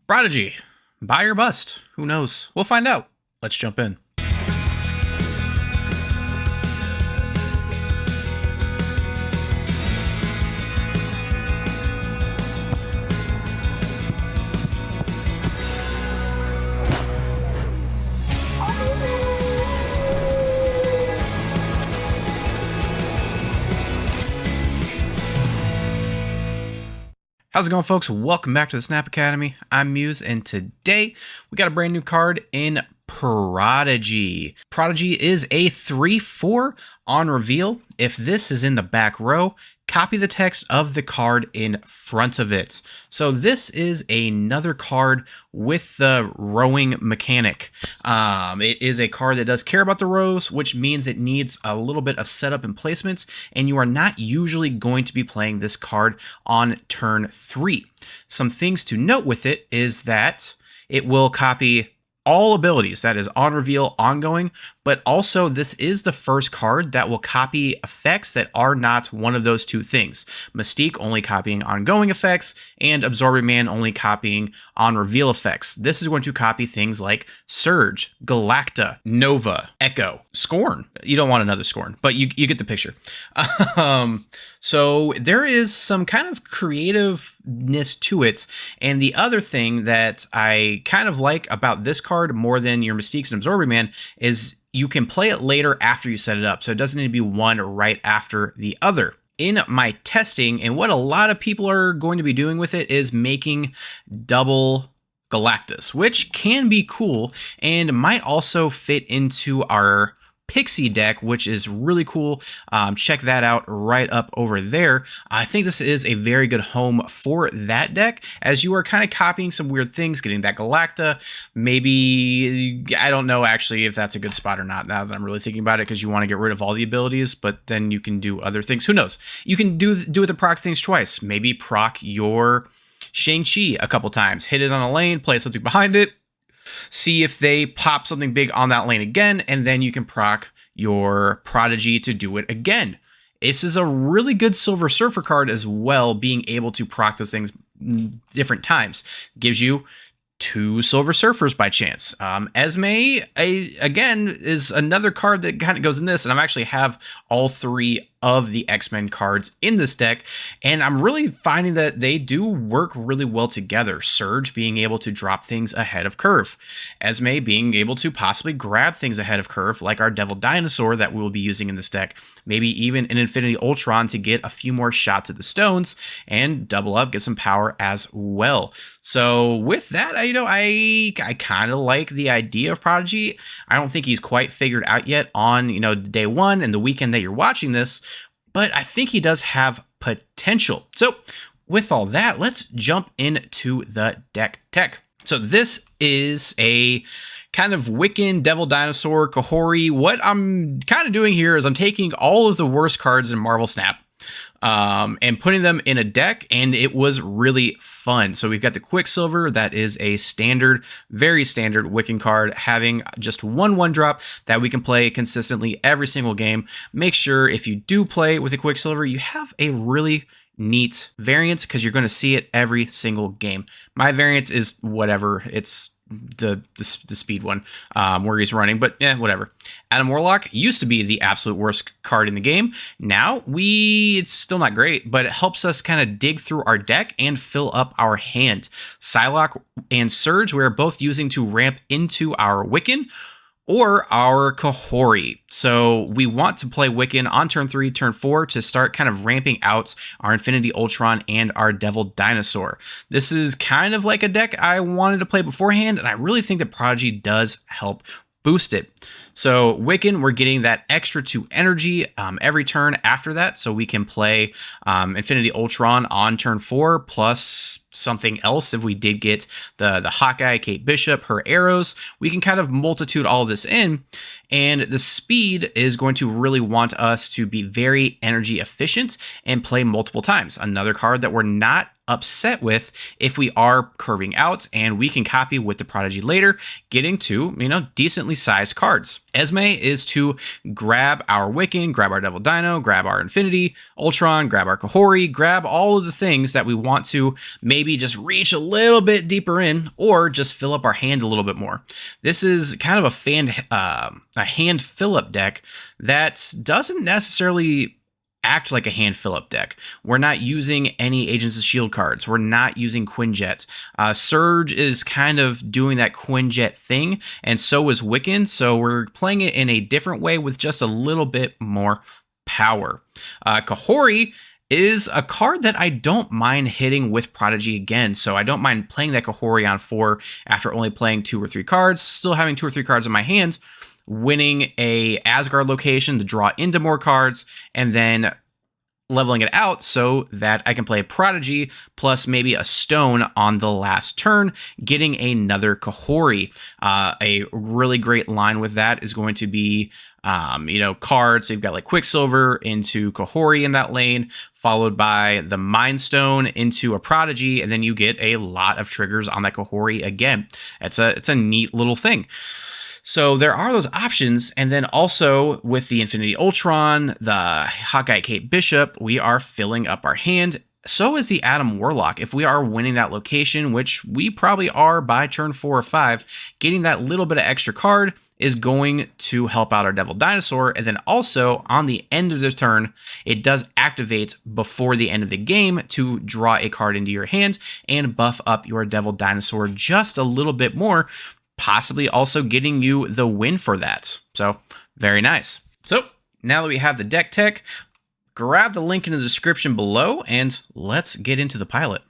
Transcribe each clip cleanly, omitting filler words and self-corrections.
Prodigy, buy or bust? Who knows? We'll find out. Let's jump in. How's it going, folks? Welcome back to the Snap Academy. I'm Muse, and today we got a brand new card in Prodigy. Prodigy is a 3/4 on reveal. If this is in the back row, copy the text of the card in front of it. So this is another card with the rowing mechanic. It is a card that does care about the rows, which means it needs a little bit of setup and placements, and you are not usually going to be playing this card on turn 3. Some things to note with it is that it will copy all abilities, that is on reveal, ongoing, but also this is the first card that will copy effects that are not one of those two things. Mystique only copying ongoing effects, and Absorbing Man only copying on reveal effects. This is going to copy things like Surge, Galacta, Nova, Echo, Scorn. You don't want another Scorn, but you get the picture. So there is some kind of creativeness to it. And the other thing that I kind of like about this card more than your Mystiques and Absorbing Man is you can play it later after you set it up. So it doesn't need to be one right after the other. In my testing, and what a lot of people are going to be doing with it is making double Galactus, which can be cool and might also fit into our Pixie deck, which is really cool. Check that out right up over there. I think this is a very good home for that deck, as you are kind of copying some weird things, getting that Galacta. Maybe, I don't know actually if that's a good spot or not now that I'm really thinking about it, because you want to get rid of all the abilities, but then you can do other things. Who knows? You can do it to proc things twice. Maybe proc your Shang-Chi a couple times, hit it on a lane, play something behind it, see if they pop something big on that lane again, and then you can proc your Prodigy to do it again. This is a really good Silver Surfer card as well, being able to proc those things different times. Gives you 2 Silver Surfers by chance. Esme, again, is another card that kind of goes in this, and I actually have all 3 of the X-Men cards in this deck, and I'm really finding that they do work really well together. Surge being able to drop things ahead of curve. Esme being able to possibly grab things ahead of curve, like our Devil Dinosaur that we will be using in this deck. Maybe even an Infinity Ultron to get a few more shots at the stones and double up, get some power as well. So with that, I kind of like the idea of Prodigy. I don't think he's quite figured out yet on, day one and the weekend that you're watching this, but I think he does have potential. So with all that, let's jump into the deck tech. So this is a kind of Wiccan, Devil Dinosaur, Kahhori. What I'm kind of doing here is I'm taking all of the worst cards in Marvel Snap and putting them in a deck, and it was really fun. So we've got the Quicksilver, that is a standard, very standard Wiccan card, having just one drop that we can play consistently every single game. Make sure if you do play with a Quicksilver, you have a really neat variance, because you're going to see it every single game. My variance is whatever, it's the speed one where he's running, but yeah, whatever. Adam Warlock used to be the absolute worst card in the game. Now it's still not great, but it helps us kind of dig through our deck and fill up our hand. Psylocke and Surge we're both using to ramp into our Wiccan or our Kahhori. So we want to play Wiccan on turn 3, turn 4 to start kind of ramping out our Infinity Ultron and our Devil Dinosaur. This is kind of like a deck I wanted to play beforehand, and I really think that Prodigy does help boost it. So Wiccan, we're getting that extra 2 energy every turn after that, so we can play Infinity Ultron on turn 4 plus something else. If we did get the Hawkeye, Kate Bishop, her arrows, we can kind of multitude all this in, and the speed is going to really want us to be very energy efficient and play multiple times. Another card that we're not upset with if we are curving out, and we can copy with the Prodigy later, getting to, decently sized cards. Esme is to grab our Wiccan, grab our Devil Dino, grab our Infinity Ultron, grab our Kahhori, grab all of the things that we want to maybe just reach a little bit deeper in, or just fill up our hand a little bit more. This is kind of a hand fill-up deck that doesn't necessarily act like a hand fill-up deck. We're not using any Agents of S.H.I.E.L.D. cards. We're not using Quinjet. Surge is kind of doing that Quinjet thing, and so is Wiccan, so we're playing it in a different way with just a little bit more power. Kahhori is a card that I don't mind hitting with Prodigy again, so I don't mind playing that Kahhori on 4 after only playing 2 or 3 cards, still having 2 or 3 cards in my hands, winning a Asgard location to draw into more cards, and then leveling it out so that I can play Prodigy plus maybe a stone on the last turn, getting another Kahhori. A really great line with that is going to be, cards. So you've got like Quicksilver into Kahhori in that lane, followed by the Mind Stone into a Prodigy, and then you get a lot of triggers on that Kahhori again. It's a neat little thing. So there are those options, and then also with the Infinity Ultron, the Hawkeye Kate Bishop, we are filling up our hand. So is the Adam Warlock. If we are winning that location, which we probably are by turn 4 or 5, getting that little bit of extra card is going to help out our Devil Dinosaur. And then also on the end of the turn, it does activate before the end of the game to draw a card into your hand and buff up your Devil Dinosaur just a little bit more, possibly also getting you the win for that. So very nice. So now that we have the deck tech, grab the link in the description below and let's get into the pilot.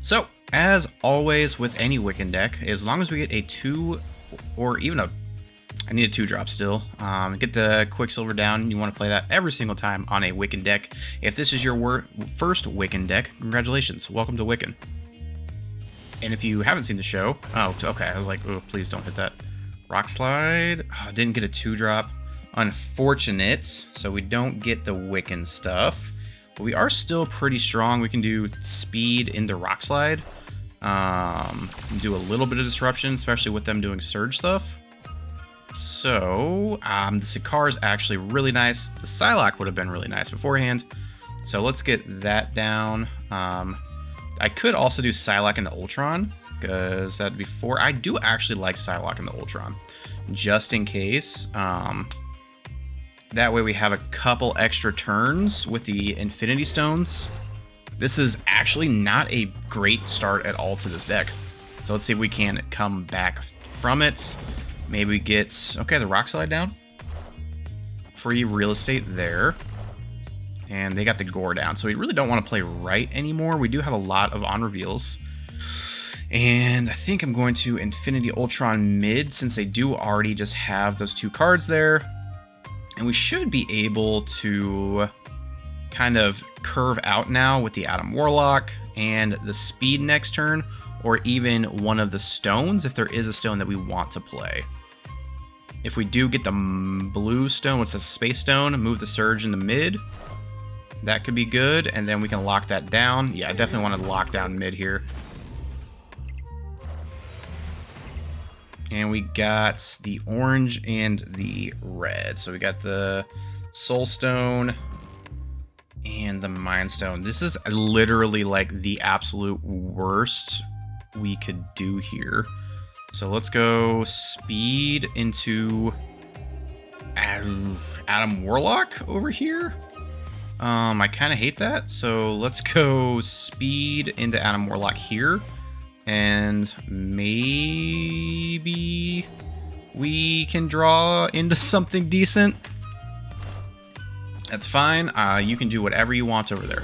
So as always with any Wiccan deck, as long as we get a 2 or even I need a 2-drop still. Get the Quicksilver down. You want to play that every single time on a Wiccan deck. If this is your first Wiccan deck, congratulations. Welcome to Wiccan. And if you haven't seen the show... Oh, okay. I was like, oh, please don't hit that. Rock Slide. Oh, didn't get a 2-drop. Unfortunate. So we don't get the Wiccan stuff. But we are still pretty strong. We can do speed into Rock Slide. Do a little bit of disruption, especially with them doing Surge stuff. So, the Sakaar is actually really nice. The Psylocke would have been really nice beforehand. So let's get that down. I could also do Psylocke into Ultron, because that'd be 4. I do actually like Psylocke into Ultron, just in case. That way we have a couple extra turns with the Infinity Stones. This is actually not a great start at all to this deck. So let's see if we can come back from it. Maybe we get, okay, the Rock Slide down. Free real estate there. And they got the Gore down. So we really don't want to play right anymore. We do have a lot of on reveals. And I think I'm going to Infinity Ultron mid, since they do already just have those 2 cards there. And we should be able to kind of curve out now with the Adam Warlock and the speed next turn, or even one of the stones if there is a stone that we want to play. If we do get the blue stone, what's the Space Stone, move the Surge into mid. That could be good, and then we can lock that down. Yeah, I definitely want to lock down mid here. And we got the orange and the red. So we got the Soul Stone and the Mind Stone. This is literally like the absolute worst we could do here. So let's go speed into Adam Warlock over here. I kind of hate that. So let's go speed into Adam Warlock here. And maybe we can draw into something decent. That's fine. You can do whatever you want over there.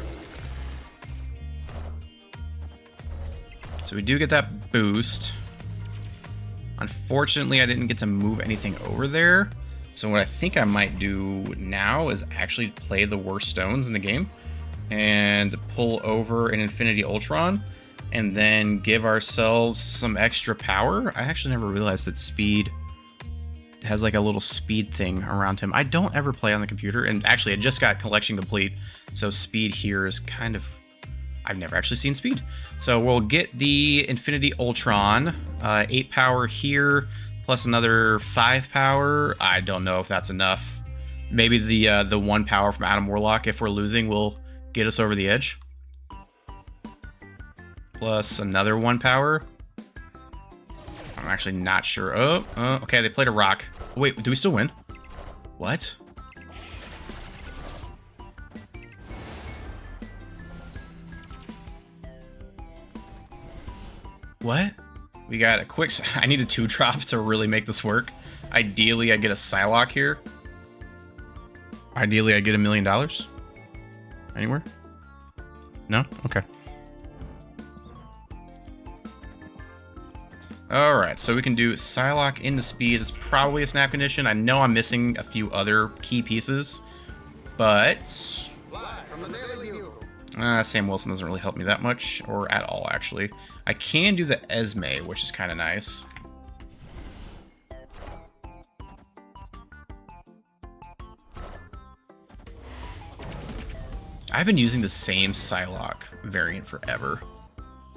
So we do get that boost. Unfortunately, I didn't get to move anything over there. So what I think I might do now is actually play the worst stones in the game and pull over an Infinity Ultron and then give ourselves some extra power. I actually never realized that speed has like a little speed thing around him. I don't ever play on the computer, and actually I just got collection complete, so speed here is kind of... I've never actually seen speed. So we'll get the Infinity Ultron, 8 power here, plus another 5 power. I don't know if that's enough. Maybe the 1 power from Adam Warlock, if we're losing, will get us over the edge. Plus another 1 power. I'm actually not sure. Oh, okay, they played a rock. Wait, do we still win? What? What? We got a quick... I need a 2-drop to really make this work. Ideally, I get a Psylocke here. Ideally, I get $1 million. Anywhere? No? Okay. Alright, so we can do Psylocke into speed. It's probably a snap condition. I know I'm missing a few other key pieces, but... Sam Wilson doesn't really help me that much, or at all, actually. I can do the Esme, which is kind of nice. I've been using the same Psylocke variant forever.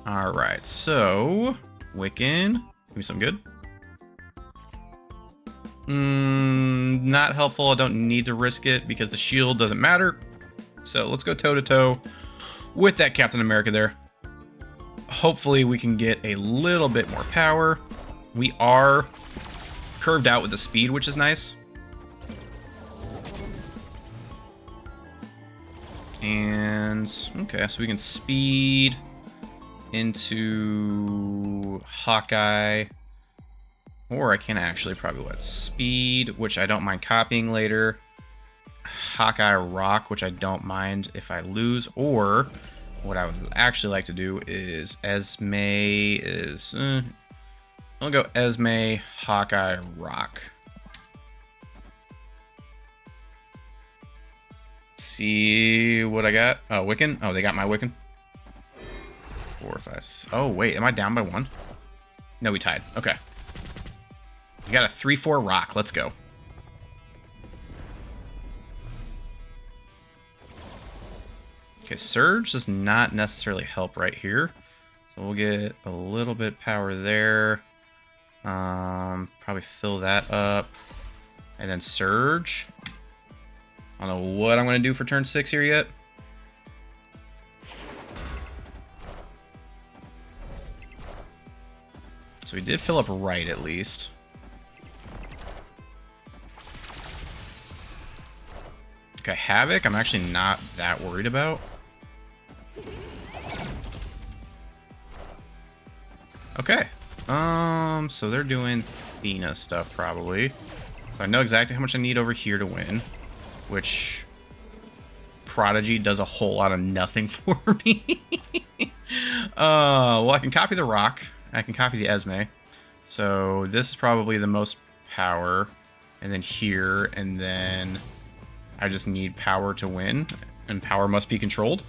Alright, so... Wiccan. Give me some good. Not helpful. I don't need to risk it because the shield doesn't matter. So let's go toe-to-toe with that Captain America there. Hopefully we can get a little bit more power. We are curved out with the speed, which is nice. And, okay, so we can speed into Hawkeye. Or I can actually probably let speed, which I don't mind copying later. Hawkeye Rock, which I don't mind if I lose. Or what I would actually like to do is Esme is... I'll go Esme, Hawkeye, Rock. See what I got. Oh, Wiccan. Oh, they got my Wiccan. 4, 5. Oh, wait. Am I down by 1? No, we tied. Okay. We got a 3-4 Rock. Let's go. Okay, Surge does not necessarily help right here. So we'll get a little bit power there. Probably fill that up. And then Surge. I don't know what I'm going to do for turn 6 here yet. So we did fill up right at least. Okay, Havoc, I'm actually not that worried about. Okay. So they're doing Thena stuff probably. So I know exactly how much I need over here to win. Which Prodigy does a whole lot of nothing for me. Well, I can copy the Rock. I can copy the Esme. So this is probably the most power. And then here, and then I just need power to win. And power must be controlled.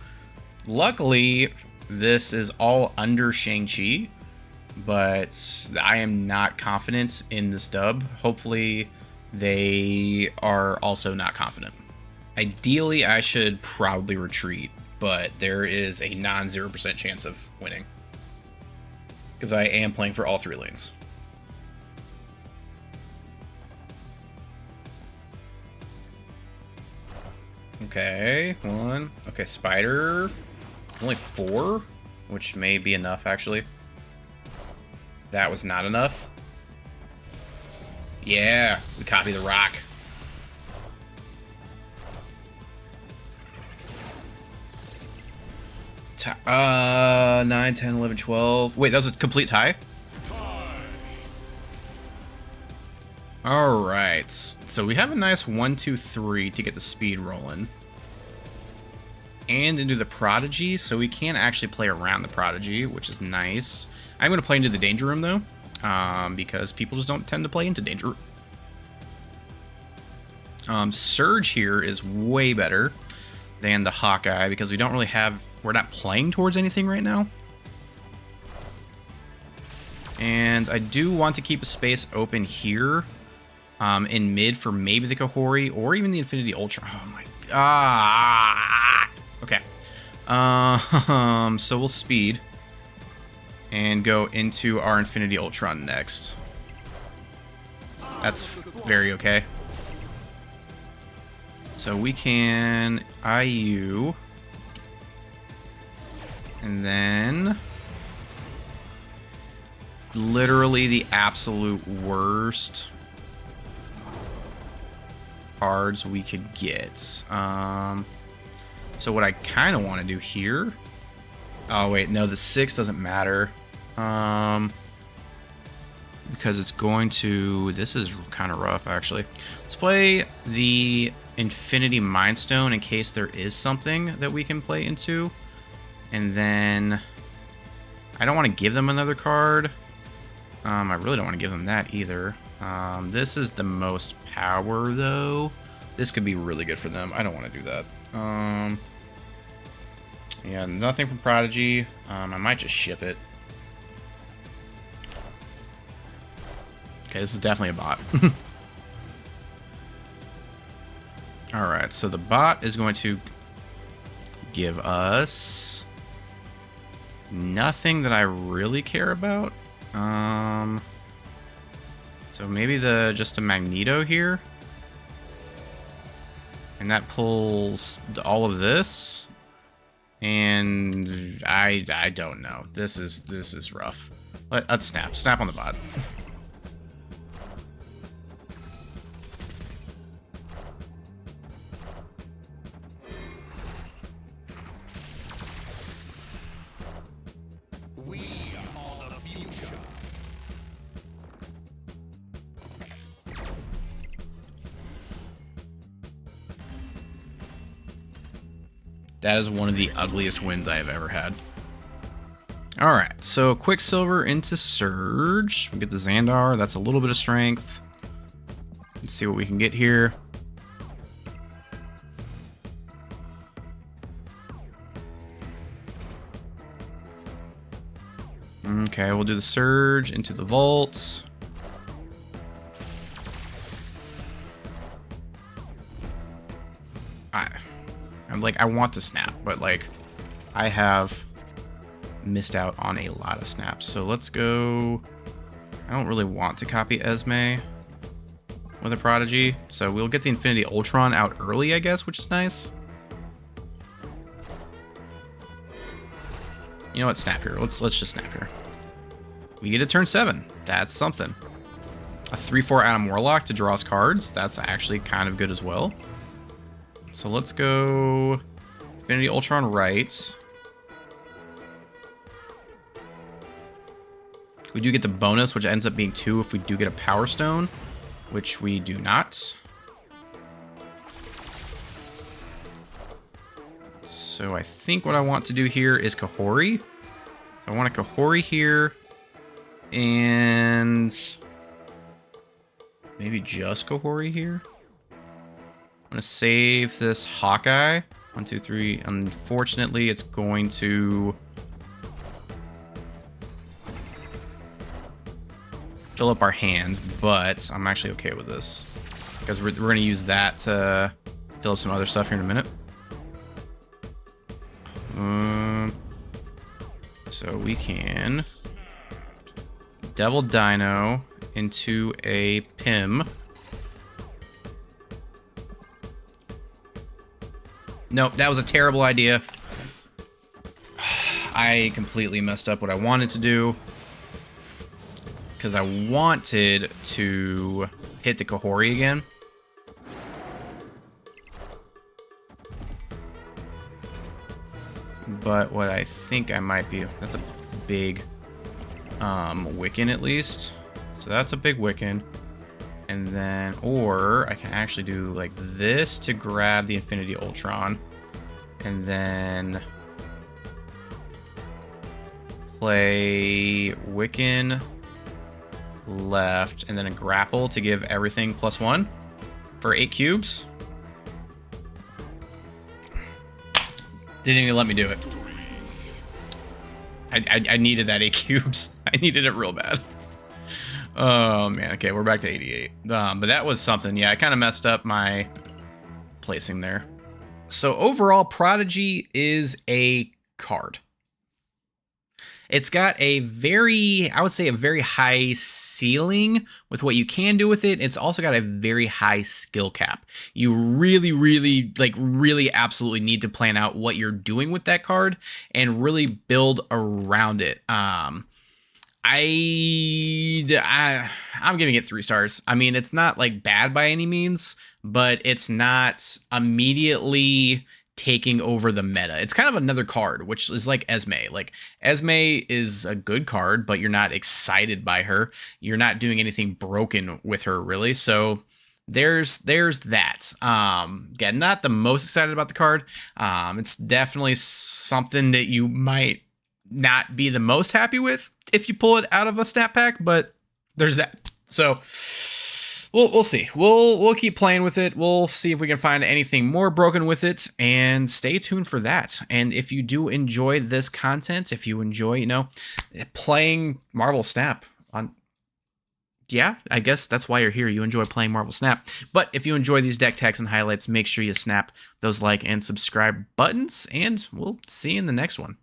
Luckily, this is all under Shang-Chi. But I am not confident in this dub. Hopefully they are also not confident. Ideally, I should probably retreat, but there is a non-0% chance of winning. Because I am playing for all 3 lanes. Okay, 1. Okay, Spider. Only 4, which may be enough, actually. That was not enough. Yeah, we copy the Rock. T 9, 10, 11, 12. Wait, that was a complete tie? Alright. So we have a nice 1, 2, 3 to get the speed rolling. And into the Prodigy, so we can actually play around the Prodigy, which is nice. I'm going to play into the Danger Room, though. Because people just don't tend to play into Danger Room. Surge here is way better than the Hawkeye because we don't really have... We're not playing towards anything right now. And I do want to keep a space open here in mid for maybe the Kahhori or even the Infinity Ultron. Oh my god. Okay. So we'll speed and go into our Infinity Ultron next. That's very okay. So we can IU. And then literally the absolute worst cards we could get. So what I kind of want to do here... Oh, wait. No, the 6 doesn't matter. Because it's going to... This is kind of rough, actually. Let's play the Infinity Mind Stone in case there is something that we can play into. And then... I don't want to give them another card. I really don't want to give them that either. This is the most power, though. This could be really good for them. I don't want to do that. Yeah, nothing from Prodigy. I might just ship it. Okay, this is definitely a bot. Alright, so the bot is going to give us nothing that I really care about. So maybe just a Magneto here. And that pulls all of this. And I don't know. This is rough. Let's snap. Snap on the bot. That is one of the ugliest wins I have ever had. Alright, so Quicksilver into Surge. We get the Xandar, that's a little bit of strength. Let's see what we can get here. Okay, we'll do the Surge into the Vaults. I want to snap, but like I have missed out on a lot of snaps. So let's go. I don't really want to copy Esme with a Prodigy, so we'll get the Infinity Ultron out early, I guess, which is nice. You know what? Snap here. Let's just snap here. We get a turn 7. That's something. A 3/4 Adam Warlock to draw us cards. That's actually kind of good as well. So let's go Infinity Ultron right. We do get the bonus, which ends up being 2 if we do get a Power Stone, which we do not. So I think what I want to do here is Kahhori. I want a Kahhori here, and maybe just Kahhori here. I'm gonna save this Hawkeye. 1, 2, 3. Unfortunately, it's going to fill up our hand, but I'm actually okay with this because we're gonna use that to fill up some other stuff here in a minute. So we can Devil Dino into a Pim. Nope, that was a terrible idea. I completely messed up what I wanted to do. Because I wanted to hit the Kahhori again. But what I think I might be... That's a big Wiccan at least. So that's a big Wiccan. And then, or I can actually do like this to grab the Infinity Ultron. And then play Wiccan left, and then a grapple to give everything +1 for 8 cubes. Didn't even let me do it. I needed that 8 cubes. I needed it real bad. Oh man, okay, we're back to 88. But that was something. Yeah, I kind of messed up my placing there. So overall, Prodigy is a card. It's got a very, I would say, a very high ceiling with what you can do with it. It's also got a very high skill cap. You really, really absolutely need to plan out what you're doing with that card and really build around it. I'm giving it 3 stars. I mean, it's not like bad by any means, but it's not immediately taking over the meta. It's kind of another card, which is like Esme. Like Esme is a good card, but you're not excited by her. You're not doing anything broken with her, really. So there's that. Again, not the most excited about the card. It's definitely something that you might not be the most happy with if you pull it out of a snap pack, but there's that. So we'll see. We'll keep playing with it. We'll see if we can find anything more broken with it, and stay tuned for that. And if you do enjoy this content, if you enjoy, playing Marvel Snap on, yeah, I guess that's why you're here. You enjoy playing Marvel Snap. But if you enjoy these deck tags and highlights, make sure you snap those like and subscribe buttons, and we'll see you in the next one.